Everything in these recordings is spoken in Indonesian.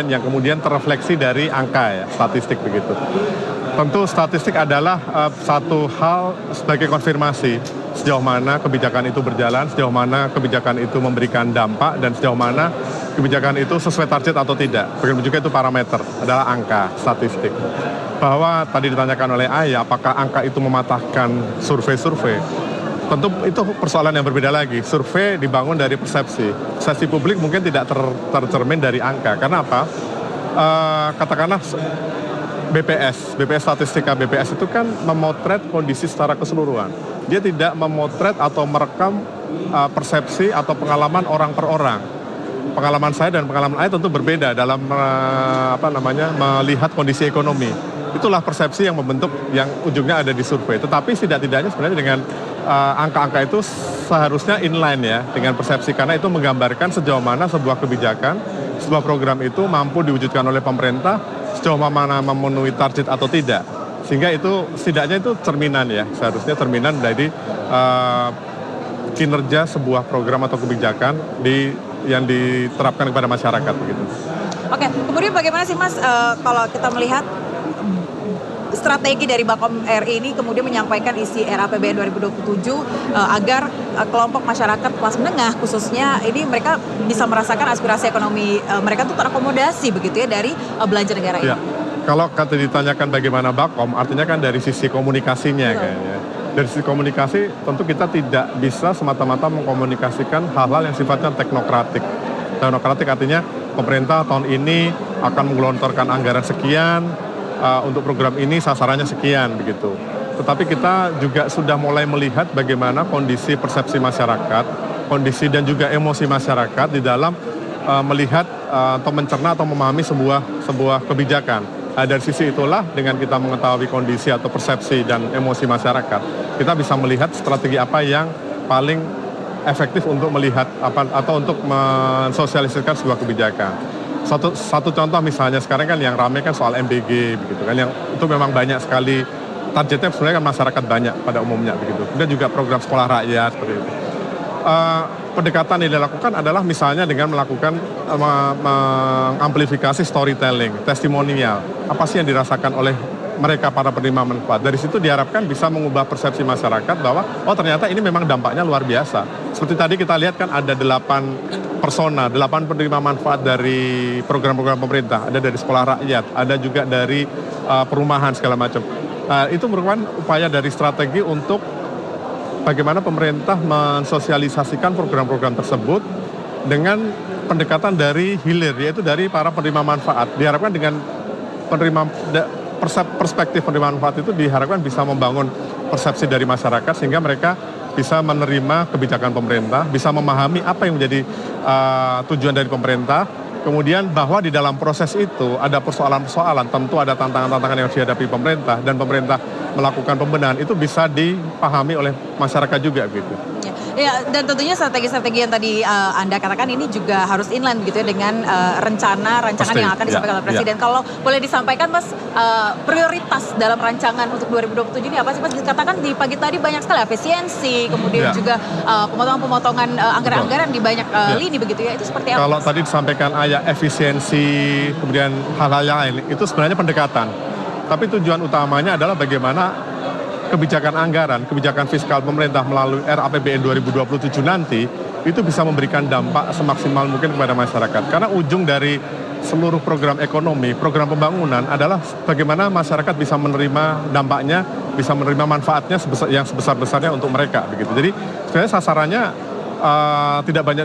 yang kemudian terrefleksi dari angka ya, statistik begitu. Tentu statistik adalah satu hal sebagai konfirmasi sejauh mana kebijakan itu berjalan, sejauh mana kebijakan itu memberikan dampak, dan sejauh mana kebijakan itu sesuai target atau tidak. Begitu juga itu parameter, adalah angka, statistik. Bahwa tadi ditanyakan oleh Ayah, apakah angka itu mematahkan survei-survei? Tentu itu persoalan yang berbeda lagi. Survei dibangun dari persepsi. Persepsi publik mungkin tidak tercermin dari angka. Karena apa? Katakanlah BPS statistika BPS itu kan memotret kondisi secara keseluruhan. Dia tidak memotret atau merekam persepsi atau pengalaman orang per orang. Pengalaman saya dan pengalaman Ayah tentu berbeda dalam melihat kondisi ekonomi. Itulah persepsi yang membentuk yang ujungnya ada di survei. Tetapi tidak-tidaknya sebenarnya dengan angka-angka itu seharusnya inline ya dengan persepsi, karena itu menggambarkan sejauh mana sebuah kebijakan, sebuah program itu mampu diwujudkan oleh pemerintah, sejauh mana memenuhi target atau tidak. Sehingga itu setidaknya itu cerminan ya, seharusnya cerminan dari kinerja sebuah program atau kebijakan yang diterapkan kepada masyarakat begitu. Oke, kemudian bagaimana sih Mas kalau kita melihat strategi dari Bakom RI ini kemudian menyampaikan isi RAPBN 2027 agar kelompok masyarakat kelas menengah khususnya ini mereka bisa merasakan aspirasi ekonomi mereka itu terakomodasi begitu ya dari belanja negara ini. Ya, kalau kata ditanyakan bagaimana Bakom, artinya kan dari sisi komunikasinya kayaknya. Dari sisi komunikasi tentu kita tidak bisa semata-mata mengkomunikasikan hal-hal yang sifatnya teknokratik. Teknokratik artinya pemerintah tahun ini akan menggelontorkan anggaran sekian, untuk program ini sasarannya sekian begitu. Tetapi kita juga sudah mulai melihat bagaimana kondisi persepsi masyarakat, kondisi dan juga emosi masyarakat di dalam melihat atau mencerna atau memahami sebuah kebijakan. Dari sisi itulah dengan kita mengetahui kondisi atau persepsi dan emosi masyarakat, kita bisa melihat strategi apa yang paling efektif untuk melihat atau untuk mensosialisasikan sebuah kebijakan. Satu contoh misalnya sekarang kan yang ramai kan soal MBG begitu kan, yang itu memang banyak sekali targetnya sebenarnya kan masyarakat banyak pada umumnya begitu. Kemudian juga program sekolah rakyat seperti itu. Pendekatan yang dilakukan adalah misalnya dengan melakukan mengamplifikasi storytelling, testimonial. Apa sih yang dirasakan oleh mereka para penerima manfaat. Dari situ diharapkan bisa mengubah persepsi masyarakat bahwa oh ternyata ini memang dampaknya luar biasa. Seperti tadi kita lihat kan ada 8 penerima manfaat dari program-program pemerintah. Ada dari sekolah rakyat, ada juga dari perumahan segala macam. Itu merupakan upaya dari strategi untuk bagaimana pemerintah mensosialisasikan program-program tersebut dengan pendekatan dari hilir, yaitu dari para penerima manfaat. Diharapkan dengan perspektif penerima manfaat itu diharapkan bisa membangun persepsi dari masyarakat sehingga mereka bisa menerima kebijakan pemerintah, bisa memahami apa yang menjadi tujuan dari pemerintah. Kemudian bahwa di dalam proses itu ada persoalan-persoalan, tentu ada tantangan-tantangan yang harus dihadapi pemerintah, dan pemerintah melakukan pembenahan itu bisa dipahami oleh masyarakat juga gitu. Ya, dan tentunya strategi-strategi yang tadi Anda katakan ini juga harus inline begitu ya dengan rencana yang akan disampaikan oleh Presiden. Ya. Kalau boleh disampaikan Mas, prioritas dalam rancangan untuk 2027 ini apa sih Mas? Dikatakan di pagi tadi banyak sekali efisiensi, kemudian juga pemotongan-pemotongan anggaran-anggaran di banyak lini begitu ya. Itu seperti apa? Kalau tadi disampaikan Ayah efisiensi, kemudian hal-hal yang lain, itu sebenarnya pendekatan. Tapi tujuan utamanya adalah bagaimana kebijakan anggaran, kebijakan fiskal pemerintah melalui RAPBN 2027 nanti itu bisa memberikan dampak semaksimal mungkin kepada masyarakat. Karena ujung dari seluruh program ekonomi, program pembangunan adalah bagaimana masyarakat bisa menerima dampaknya, bisa menerima manfaatnya yang sebesar-besarnya untuk mereka begitu. Jadi sebenarnya sasarannya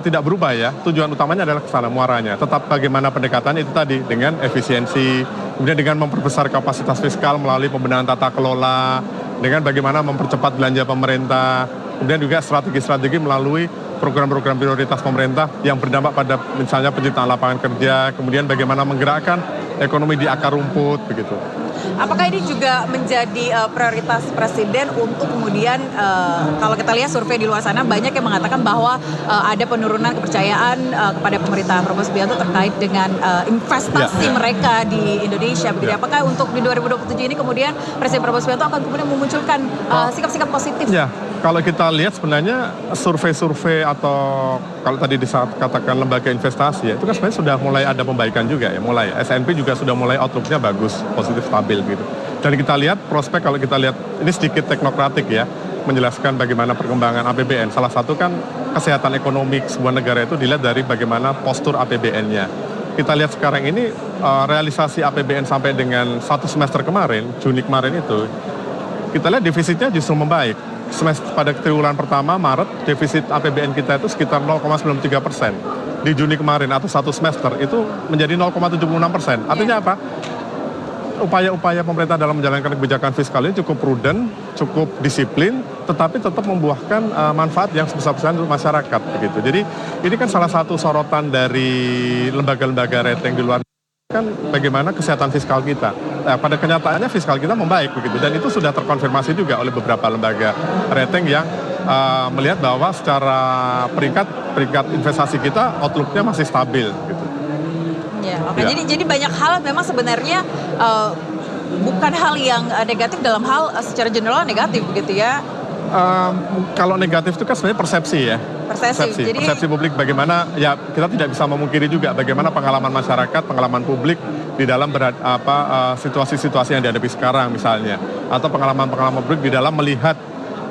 tidak berubah ya. Tujuan utamanya adalah ke sana muaranya. Tetap bagaimana pendekatan itu tadi dengan efisiensi, kemudian dengan memperbesar kapasitas fiskal melalui pembenahan tata kelola, dengan bagaimana mempercepat belanja pemerintah, kemudian juga strategi-strategi melalui program-program prioritas pemerintah yang berdampak pada misalnya penciptaan lapangan kerja, kemudian bagaimana menggerakkan ekonomi di akar rumput begitu. Apakah ini juga menjadi prioritas Presiden untuk kemudian kalau kita lihat survei di luar sana banyak yang mengatakan bahwa ada penurunan kepercayaan kepada pemerintahan Prabowo Subianto terkait dengan investasi mereka di Indonesia. Begitu. Apakah untuk di 2027 ini kemudian Presiden Prabowo Subianto akan kemudian memunculkan sikap-sikap positif? Ya, kalau kita lihat sebenarnya survei-survei atau kalau tadi dikatakan lembaga investasi ya, itu kan sebenarnya sudah mulai ada pembaikan juga ya, mulai S&P juga sudah mulai outlook-nya bagus, positif, stabil gitu. Dan kita lihat prospek, kalau kita lihat ini sedikit teknokratik ya, menjelaskan bagaimana perkembangan APBN. Salah satu kan kesehatan ekonomi sebuah negara itu dilihat dari bagaimana postur APBN-nya. Kita lihat sekarang ini realisasi APBN sampai dengan 1 semester kemarin, Juni kemarin itu, kita lihat defisitnya justru membaik. Pada triwulan pertama Maret, defisit APBN kita itu sekitar 0,93%. Di Juni kemarin atau 1 semester itu menjadi 0,76%. Artinya apa? Upaya-upaya pemerintah dalam menjalankan kebijakan fiskal ini cukup prudent, cukup disiplin, tetapi tetap membuahkan manfaat yang sebesar-besarnya untuk masyarakat begitu. Jadi ini kan salah satu sorotan dari lembaga-lembaga rating di luar kan bagaimana kesehatan fiskal kita. Pada kenyataannya fiskal kita membaik begitu, dan itu sudah terkonfirmasi juga oleh beberapa lembaga rating yang melihat bahwa secara peringkat investasi kita outlook-nya masih stabil gitu. Ya, oke. Ya. Jadi banyak hal memang sebenarnya bukan hal yang negatif dalam hal secara general negatif begitu ya. Kalau negatif itu kan sebenarnya persepsi ya. Persepsi publik bagaimana, ya kita tidak bisa memungkiri juga bagaimana pengalaman masyarakat, pengalaman publik di dalam situasi-situasi yang dihadapi sekarang misalnya. Atau pengalaman-pengalaman publik di dalam melihat,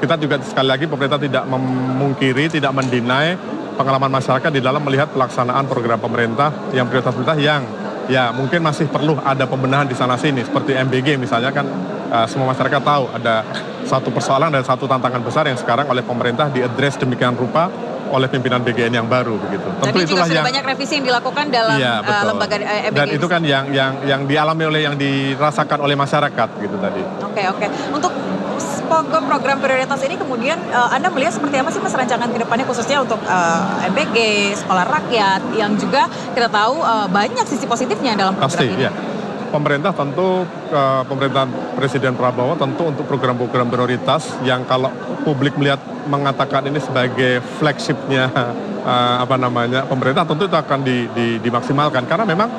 kita juga sekali lagi pemerintah tidak memungkiri, tidak mendinai pengalaman masyarakat di dalam melihat pelaksanaan program pemerintah yang prioritas pemerintah yang ya mungkin masih perlu ada pembenahan di sana sini. Seperti MBG misalnya kan semua masyarakat tahu ada satu persoalan dan satu tantangan besar yang sekarang oleh pemerintah diadres demikian rupa oleh pimpinan BGN yang baru begitu. Tentu itulah sudah banyak revisi yang dilakukan dalam lembaga MBG. Dan itu kan yang dialami oleh, yang dirasakan oleh masyarakat gitu tadi. Oke. Untuk program prioritas ini kemudian Anda melihat seperti apa sih Mas rancangan ke depannya khususnya untuk MBG, sekolah rakyat yang juga kita tahu banyak sisi positifnya dalam program ini. Ya. Pemerintah tentu, pemerintahan Presiden Prabowo tentu untuk program-program prioritas yang kalau publik mengatakan ini sebagai flagshipnya pemerintah, tentu itu akan dimaksimalkan karena memang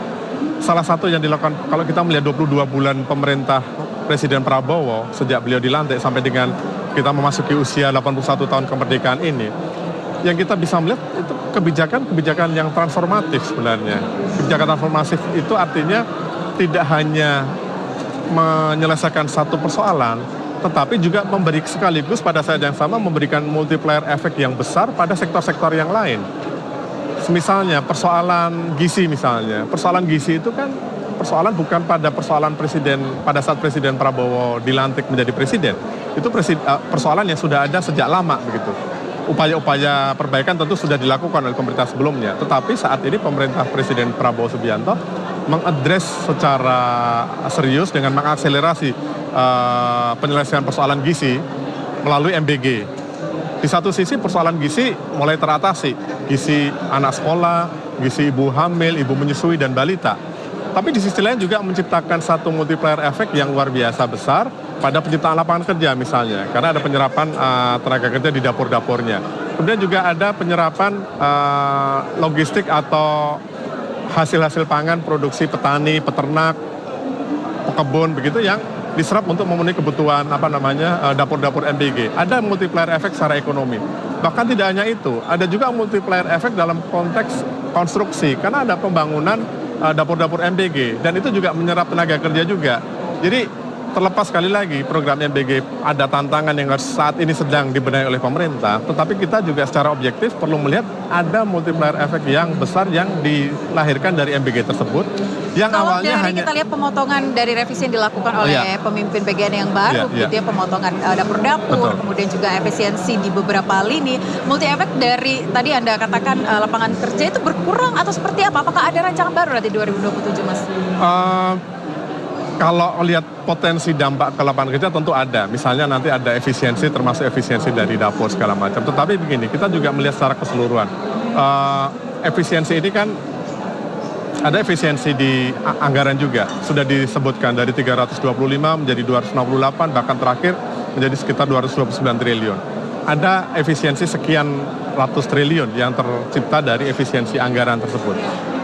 salah satu yang dilakukan kalau kita melihat 22 bulan pemerintah Presiden Prabowo sejak beliau dilantik sampai dengan kita memasuki usia 81 tahun kemerdekaan ini, yang kita bisa melihat itu kebijakan yang transformatif sebenarnya. Kebijakan transformatif itu artinya tidak hanya menyelesaikan satu persoalan, tetapi juga sekaligus pada saat yang sama memberikan multiplier efek yang besar pada sektor-sektor yang lain. Misalnya persoalan gizi misalnya. Persoalan gizi itu kan bukan pada pada saat Presiden Prabowo dilantik menjadi presiden. Itu persoalan yang sudah ada sejak lama begitu. Upaya-upaya perbaikan tentu sudah dilakukan oleh pemerintah sebelumnya. Tetapi saat ini pemerintah Presiden Prabowo Subianto mengadres secara serius dengan mengakselerasi penyelesaian persoalan gizi melalui MBG. Di satu sisi persoalan gizi mulai teratasi, gizi anak sekolah, gizi ibu hamil, ibu menyusui dan balita. Tapi di sisi lain juga menciptakan satu multiplier efek yang luar biasa besar pada penciptaan lapangan kerja misalnya, karena ada penyerapan tenaga kerja di dapur-dapurnya. Kemudian juga ada penyerapan logistik atau hasil-hasil pangan produksi petani, peternak, pekebun begitu yang diserap untuk memenuhi kebutuhan dapur-dapur MBG. Ada multiplier efek secara ekonomi. Bahkan tidak hanya itu, ada juga multiplier efek dalam konteks konstruksi karena ada pembangunan dapur-dapur MBG dan itu juga menyerap tenaga kerja juga. Jadi terlepas sekali lagi program MBG ada tantangan yang saat ini sedang dibenahi oleh pemerintah, tetapi kita juga secara objektif perlu melihat ada multiplier efek yang besar yang dilahirkan dari MBG tersebut. Yang kalau awalnya dari kita lihat pemotongan dari revisi yang dilakukan oleh pemimpin BGN yang baru, gitu ya, pemotongan dapur-dapur, kemudian juga efisiensi di beberapa lini, multi efek dari tadi Anda katakan lapangan kerja itu berkurang atau seperti apa? Apakah ada rancangan baru nanti 2027, Mas? Kalau lihat potensi dampak ke lapangan kerja tentu ada. Misalnya nanti ada efisiensi, termasuk efisiensi dari dapur segala macam. Tetapi begini, kita juga melihat secara keseluruhan. Efisiensi ini kan Ada efisiensi di anggaran juga, sudah disebutkan dari 325 menjadi 268, bahkan terakhir menjadi sekitar 229 triliun. Ada efisiensi sekian ratus triliun yang tercipta dari efisiensi anggaran tersebut.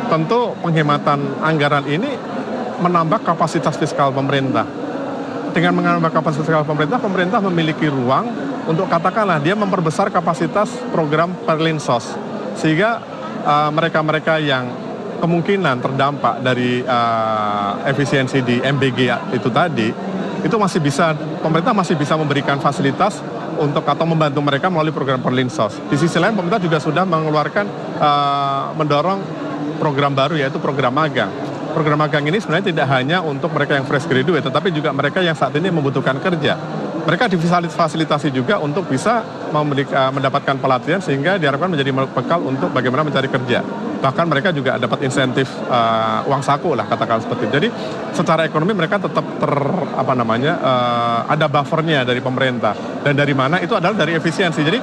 Tentu penghematan anggaran ini menambah kapasitas fiskal pemerintah. Dengan menambah kapasitas fiskal pemerintah, pemerintah memiliki ruang untuk katakanlah dia memperbesar kapasitas program Perlinsos. Sehingga mereka-mereka yang kemungkinan terdampak dari efisiensi di MBG itu tadi, itu masih bisa, pemerintah masih bisa memberikan fasilitas untuk atau membantu mereka melalui program Perlinsos. Di sisi lain pemerintah juga sudah mengeluarkan, mendorong program baru yaitu program magang. Program magang ini sebenarnya tidak hanya untuk mereka yang fresh graduate, tetapi juga mereka yang saat ini membutuhkan kerja. Mereka difasilitasi juga untuk bisa mendapatkan pelatihan sehingga diharapkan menjadi bekal untuk bagaimana mencari kerja. Bahkan mereka juga dapat insentif uang saku lah katakan seperti itu. Jadi secara ekonomi mereka tetap ada buffernya dari pemerintah. Dan dari mana itu adalah dari efisiensi. Jadi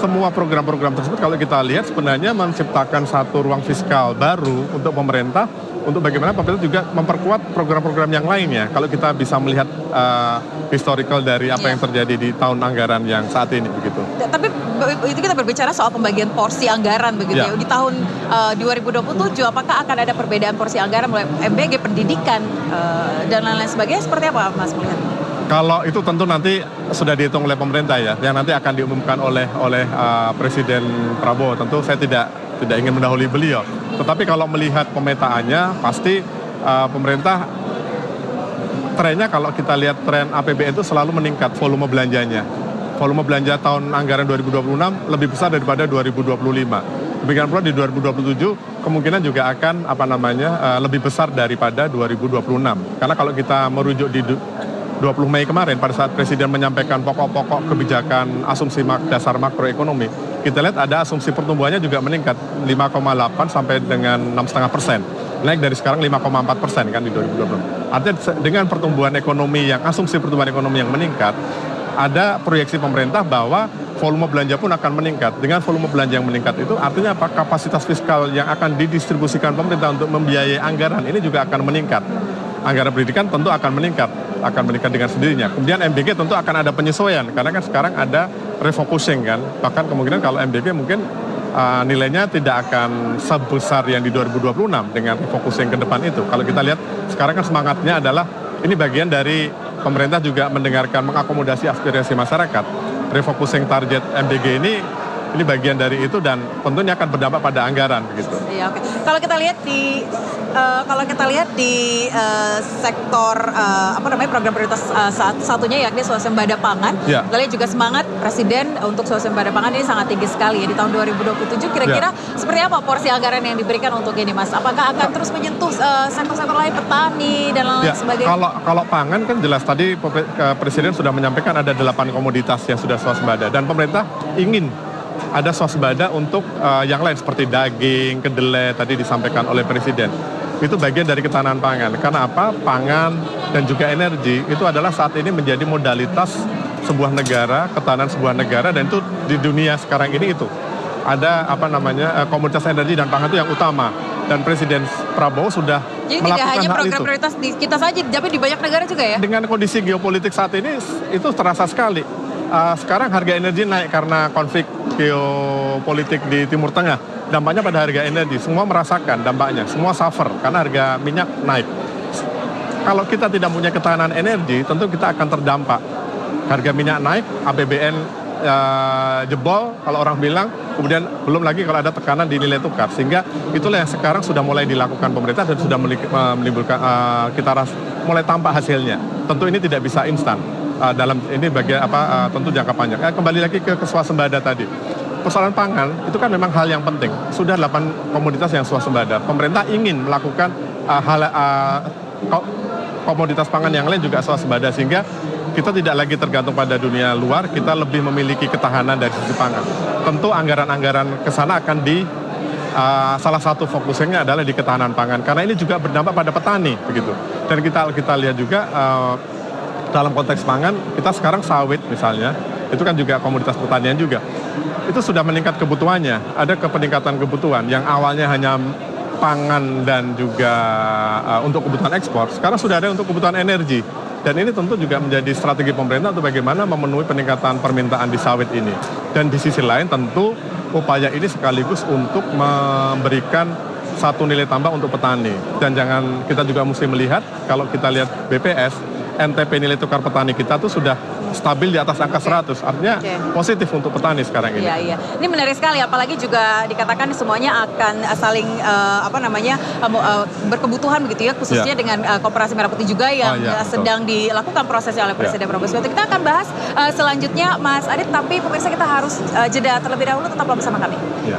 semua program-program tersebut kalau kita lihat sebenarnya menciptakan satu ruang fiskal baru untuk pemerintah, untuk bagaimana pemerintah juga memperkuat program-program yang lainnya. Kalau kita bisa melihat historical dari apa yang terjadi di tahun anggaran yang saat ini begitu. Tapi itu kita berbicara soal pembagian porsi anggaran begitu ya. Di tahun 2027 apakah akan ada perbedaan porsi anggaran mulai MBG, pendidikan dan lain-lain sebagainya, seperti apa Mas melihat? Kalau itu tentu nanti sudah dihitung oleh pemerintah ya, yang nanti akan diumumkan oleh Presiden Prabowo. Tentu saya tidak ingin mendahului beliau. Tetapi kalau melihat pemetaannya, pasti pemerintah trennya kalau kita lihat tren APBN itu selalu meningkat volume belanjanya. Volume belanja tahun anggaran 2026 lebih besar daripada 2025. Demikian pula di 2027 kemungkinan juga akan lebih besar daripada 2026. Karena kalau kita merujuk di 20 Mei kemarin pada saat Presiden menyampaikan pokok-pokok kebijakan asumsi dasar makroekonomi, kita lihat ada asumsi pertumbuhannya juga meningkat 5,8 sampai dengan 6,5%. Naik dari sekarang 5,4% kan di 2020. Artinya dengan pertumbuhan ekonomi asumsi pertumbuhan ekonomi yang meningkat, ada proyeksi pemerintah bahwa volume belanja pun akan meningkat. Dengan volume belanja yang meningkat itu artinya apa? Kapasitas fiskal yang akan didistribusikan pemerintah untuk membiayai anggaran ini juga akan meningkat. Anggaran pendidikan tentu akan meningkat dengan sendirinya. Kemudian MBG tentu akan ada penyesuaian karena kan sekarang ada refocusing kan. Bahkan kemungkinan kalau MBG mungkin nilainya tidak akan sebesar yang di 2026 dengan refocusing ke depan itu. Kalau kita lihat sekarang kan semangatnya adalah ini bagian dari pemerintah juga mendengarkan, mengakomodasi aspirasi masyarakat. Refocusing target MBG ini bagian dari itu dan tentunya akan berdampak pada anggaran begitu. Iya, oke. Kalau kita lihat di sektor program prioritas satunya yakni swasembada pangan. Ya. Kita lihat juga semangat Presiden untuk swasembada pangan ini sangat tinggi sekali ya di tahun 2027. Kira-kira seperti apa porsi anggaran yang diberikan untuk ini, Mas? Apakah akan terus menyentuh sektor-sektor lain, petani dan lain sebagainya? Kalau pangan kan jelas tadi Presiden sudah menyampaikan ada 8 komoditas yang sudah swasembada dan pemerintah ingin ada swasembada untuk yang lain seperti daging, kedelai tadi disampaikan oleh Presiden. Itu bagian dari ketahanan pangan. Karena apa? Pangan dan juga energi itu adalah saat ini menjadi modalitas sebuah negara, ketahanan sebuah negara dan itu di dunia sekarang ini itu. Ada komoditas energi dan pangan itu yang utama. Dan Presiden Prabowo sudah jadi melakukan tidak hanya hal program itu. prioritas di kita saja, tapi di banyak negara juga ya? Dengan kondisi geopolitik saat ini itu terasa sekali. Sekarang harga energi naik karena konflik geopolitik di Timur Tengah. Dampaknya pada harga energi, semua merasakan dampaknya, semua suffer karena harga minyak naik. Kalau kita tidak punya ketahanan energi, tentu kita akan terdampak. Harga minyak naik, APBN jebol kalau orang bilang, kemudian belum lagi kalau ada tekanan di nilai tukar. Sehingga itulah yang sekarang sudah mulai dilakukan pemerintah dan sudah menimbulkan mulai tampak hasilnya. Tentu ini tidak bisa instan. Dalam ini tentu jangka panjang. Kembali lagi ke swasembada tadi. Persoalan pangan itu kan memang hal yang penting. Sudah 8 komoditas yang swasembada. Pemerintah ingin melakukan komoditas pangan yang lain juga swasembada sehingga kita tidak lagi tergantung pada dunia luar, kita lebih memiliki ketahanan dari sisi pangan. Tentu anggaran-anggaran ke sana akan salah satu fokusnya adalah di ketahanan pangan karena ini juga berdampak pada petani begitu. Dan kita lihat juga dalam konteks pangan, kita sekarang sawit misalnya, itu kan juga komoditas pertanian juga. Itu sudah meningkat kebutuhannya, ada peningkatan kebutuhan yang awalnya hanya pangan dan juga untuk kebutuhan ekspor, sekarang sudah ada untuk kebutuhan energi. Dan ini tentu juga menjadi strategi pemerintah untuk bagaimana memenuhi peningkatan permintaan di sawit ini. Dan di sisi lain tentu upaya ini sekaligus untuk memberikan satu nilai tambah untuk petani. Dan kita juga mesti melihat, kalau kita lihat BPS, NTP nilai tukar petani kita tuh sudah stabil di atas angka 100, artinya positif untuk petani sekarang ini. Iya, iya. Ini menarik sekali, apalagi juga dikatakan semuanya akan saling berkebutuhan begitu ya, khususnya dengan Koperasi Merah Putih juga yang sedang dilakukan prosesnya oleh Presiden Prabowo Subianto. Kita akan bahas selanjutnya, Mas Adit, tapi pemirsa kita harus jeda terlebih dahulu, tetaplah bersama kami. Ya.